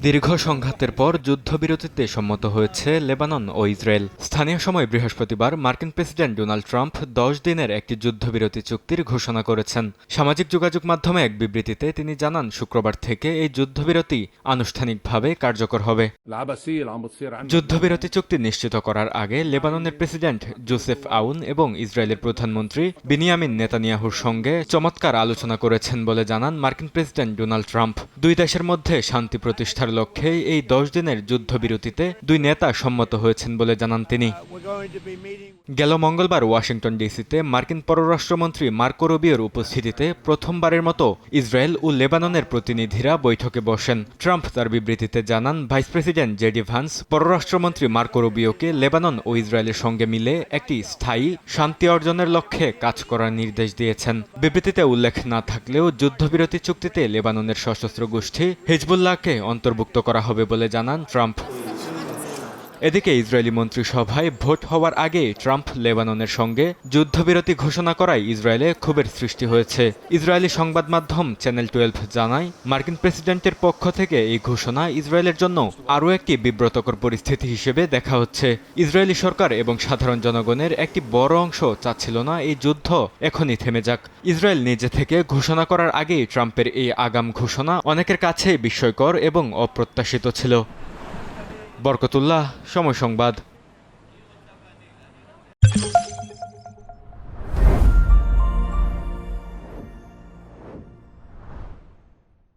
দীর্ঘ সংঘাতের পর যুদ্ধবিরতিতে সম্মত হয়েছে লেবানন ও ইসরায়েল। স্থানীয় সময় বৃহস্পতিবার মার্কিন প্রেসিডেন্ট ডোনাল্ড ট্রাম্প 10 দিনের একটি যুদ্ধবিরতি চুক্তির ঘোষণা করেছেন। সামাজিক যোগাযোগ মাধ্যমে এক বিবৃতিতে তিনি জানান, শুক্রবার থেকে এই যুদ্ধবিরতি আনুষ্ঠানিকভাবে কার্যকর হবে। যুদ্ধবিরতি চুক্তি নিশ্চিত করার আগে লেবাননের প্রেসিডেন্ট জোসেফ আউন এবং ইসরায়েলের প্রধানমন্ত্রী বিনিয়ামিন নেতানিয়াহুর সঙ্গে চমৎকার আলোচনা করেছেন বলে জানান মার্কিন প্রেসিডেন্ট ডোনাল্ড ট্রাম্প। দুই দেশের মধ্যে শান্তি প্রতিষ্ঠার লক্ষ্যে এই 10 দিনের যুদ্ধবিরতিতে দুই নেতা সম্মত হয়েছেন বলে জানান তিনি। গেল মঙ্গলবার ওয়াশিংটন ডিসিতে মার্কিন পররাষ্ট্রমন্ত্রী মার্কো রুবিওর উপস্থিতিতে প্রথমবারের মতো ইসরায়েল ও লেবাননের প্রতিনিধিরা বৈঠকে বসেন। ট্রাম্প তার বিবৃতিতে জানান, ভাইস প্রেসিডেন্ট জেডি ভান্স পররাষ্ট্রমন্ত্রী মার্কো রুবিওকে লেবানন ও ইসরায়েলের সঙ্গে মিলে একটি স্থায়ী শান্তি অর্জনের লক্ষ্যে কাজ করার নির্দেশ দিয়েছেন। বিবৃতিতে উল্লেখ না থাকলেও যুদ্ধবিরতি চুক্তিতে লেবাননের সশস্ত্র গোষ্ঠী হিজবুল্লাহকে অন্তর্ভুক্ত করা হবে বলে জানান ট্রাম্প। এদিকে ইসরায়েলি মন্ত্রিসভায় ভোট হওয়ার আগে ট্রাম্প লেবাননের সঙ্গে যুদ্ধবিরতি ঘোষণা করায় ইসরায়েলে ক্ষোভের সৃষ্টি হয়েছে। ইসরায়েলি সংবাদ মাধ্যম চ্যানেল 12 জানায়, মার্কিন প্রেসিডেন্টের পক্ষ থেকে এই ঘোষণা ইসরায়েলের জন্য আরও একটি বিব্রতকর পরিস্থিতি হিসেবে দেখা হচ্ছে। ইসরায়েলি সরকার এবং সাধারণ জনগণের একটি বড় অংশ চাচ্ছিল না এই যুদ্ধ এখনই থেমে যাক। ইসরায়েল নিজে থেকে ঘোষণা করার আগেই ট্রাম্পের এই আগাম ঘোষণা অনেকের কাছে বিস্ময়কর এবং অপ্রত্যাশিত ছিল। বরকতুল্লাহ, সময় সংবাদ।